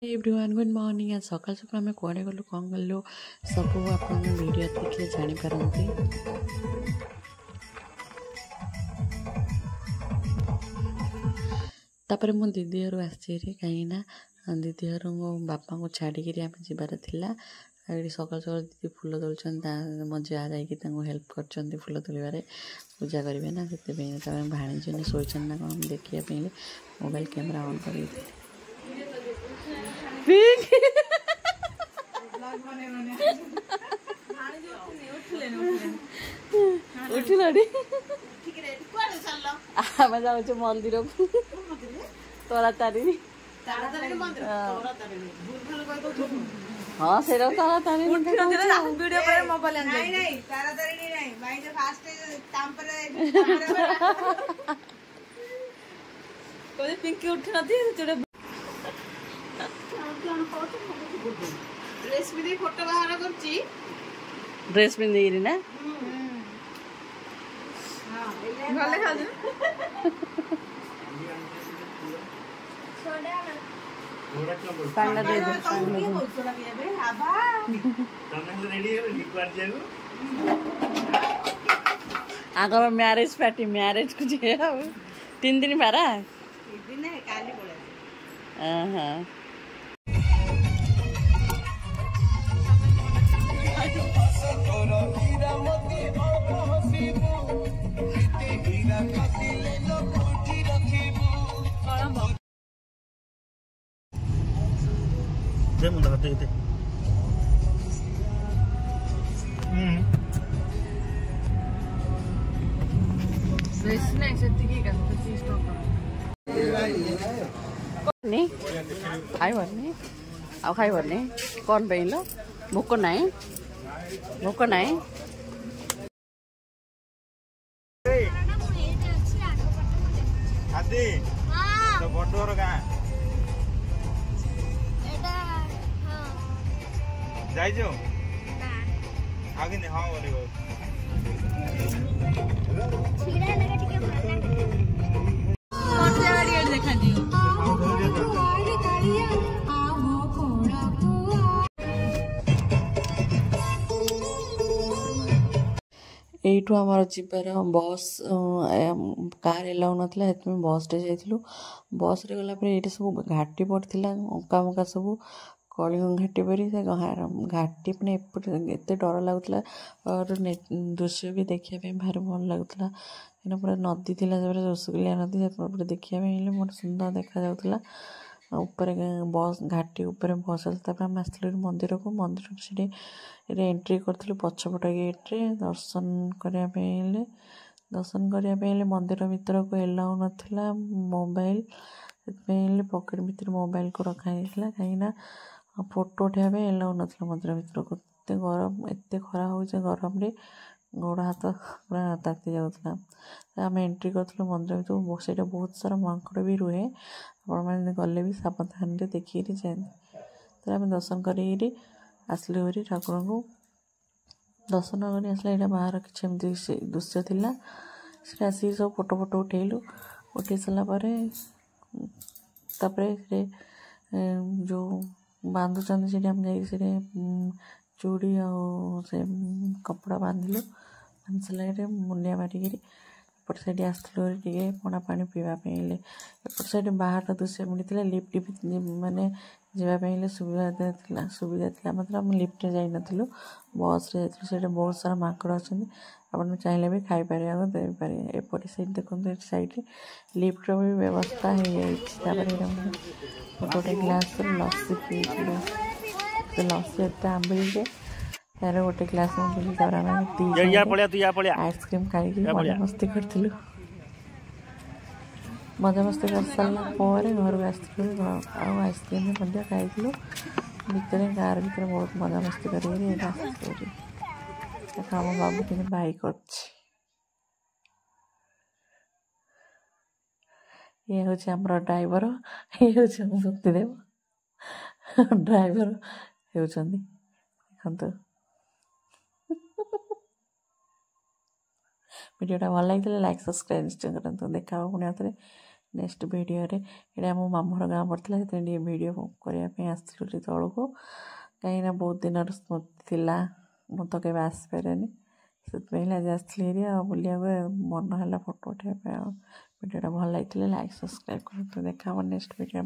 Everyone good morning आज सकाल सकाल आम कड़े गलु कौन गलु सब आप वीडियो देखिए जानीपारती। तापर मो दीदी घर आसी कहीं दीदी घर मो बापा को छाड़ी आम जबार ये सकाल सकाल दीदी फुल तोलुं मो जा हेल्प कर फुल तोलिबार पूजा करेंगे ना से भाणीजी शोचन ना कौन देखा मोबाइल कैमेरा ऑन कर उठिलि आम जाऊ मंदिर को तोरा तारिणी हाँ से तारा तारिणी पिंकी उठी न ड्रेस भी फोटो बाहर करची ड्रेस पिंधि ना भले खाजु पांडा दे दे आगर मैरिज पार्टी मैरिज को 3 दिन पारा 3 दिन है काली बोले हां दे मुंडा हाथ दे नहीं सत्ती की कर तो चीज तो नहीं खाइबनी आउ खाइबनी कौन पेल भोक नाई भोक नाई आदि तो बंडोर गाँ जाइजो आगे नहीं हाँ बोले देखा दियो यू आमर जीवार बस कार एलाउ नाला बस रे जाइलु बस रे गला ये सब घाटी पड़ता अंका मका सब कलिंग घाटी परी से घाटी मैंने एत डर लगुला और दृश्य भी देखापी भारी भल लगुला पूरा नदी थी रसगुल्ला नदी पूरा देखापी बहुत सुंदर देखा जाऊला ऊपर बस घाटी उपर बस आम आसलु मंदिर को मंदिर से एंट्री करूँ पछपट गेट्रे दर्शन करने दर्शन करने मंदिर भीतर को एलाउ नाला मोबाइल से पकेट भीतर मोबाइल को रखाई कहीं फोटो उठाइबा एलाउ नाला मंदिर भीतर को गरम एत खरा हो गरम रे गोड़ हाथ पूरा ताती जाऊला आम एंट्री करूँ मंदिर भीतर से बहुत सारा मांकड़ भी रुहे आपण गले भी सावधान देखिए जाते आम दर्शन कर आसलु भारी ठाकुर को दर्शन कर आसला बाहर किसी दृश्य थी आसिक सब फोटो फोटो उठेलु उठे सारापर जो बांधुचंद से आम जा चूड़ी से कपड़ा बांधिलु बांध सारे मुंडिया मारिक एपट साइड आसलु टे पणा पानी पीवाई एपट साइड बाहर दृश्य मिलता लिफ्ट माने जावाई सुविधा थी मतलब आम लिफ्ट जाई नथिलु बस रे जाइलु बहुत सारा माकड़ अच्छा आप चाहिए भी खाईपारे देपारे एपट साइड देखते साइड लिफ्ट भी व्यवस्था हो जाए गोटे ग्लास लस्सी पी लस्सी एत आंबिल तार गोटे ग्लास आइसक्रीम खाई मजा मस्ती करूँ मजा मस्ती कर सारापर घर को आसलु आइसक्रीम खाई भितर गाँव भीतर बहुत मजा मस्ती कर आम बाबू कि बाइक कर ये हूँ आमर ड्राइवर ये हूँ शक्तिदेव ड्राइवर होती देखु वीडियोटा भल लगे लाइक सब्सक्राइब निश्चय करूँ देखा पुणी नेक्स्ट वीडियो रे एटा मो मामूर गाँ पड़ता से वीडियो करने आसलु तौक कहीं बहुत दिन स्मृति थिला मु तो केवे आसपारे से आज आसली बुलिया मन है फोटो उठाइबा वीडियो भल लगी लाइक सब्सक्राइब कर देखा नेक्स्ट वीडियो।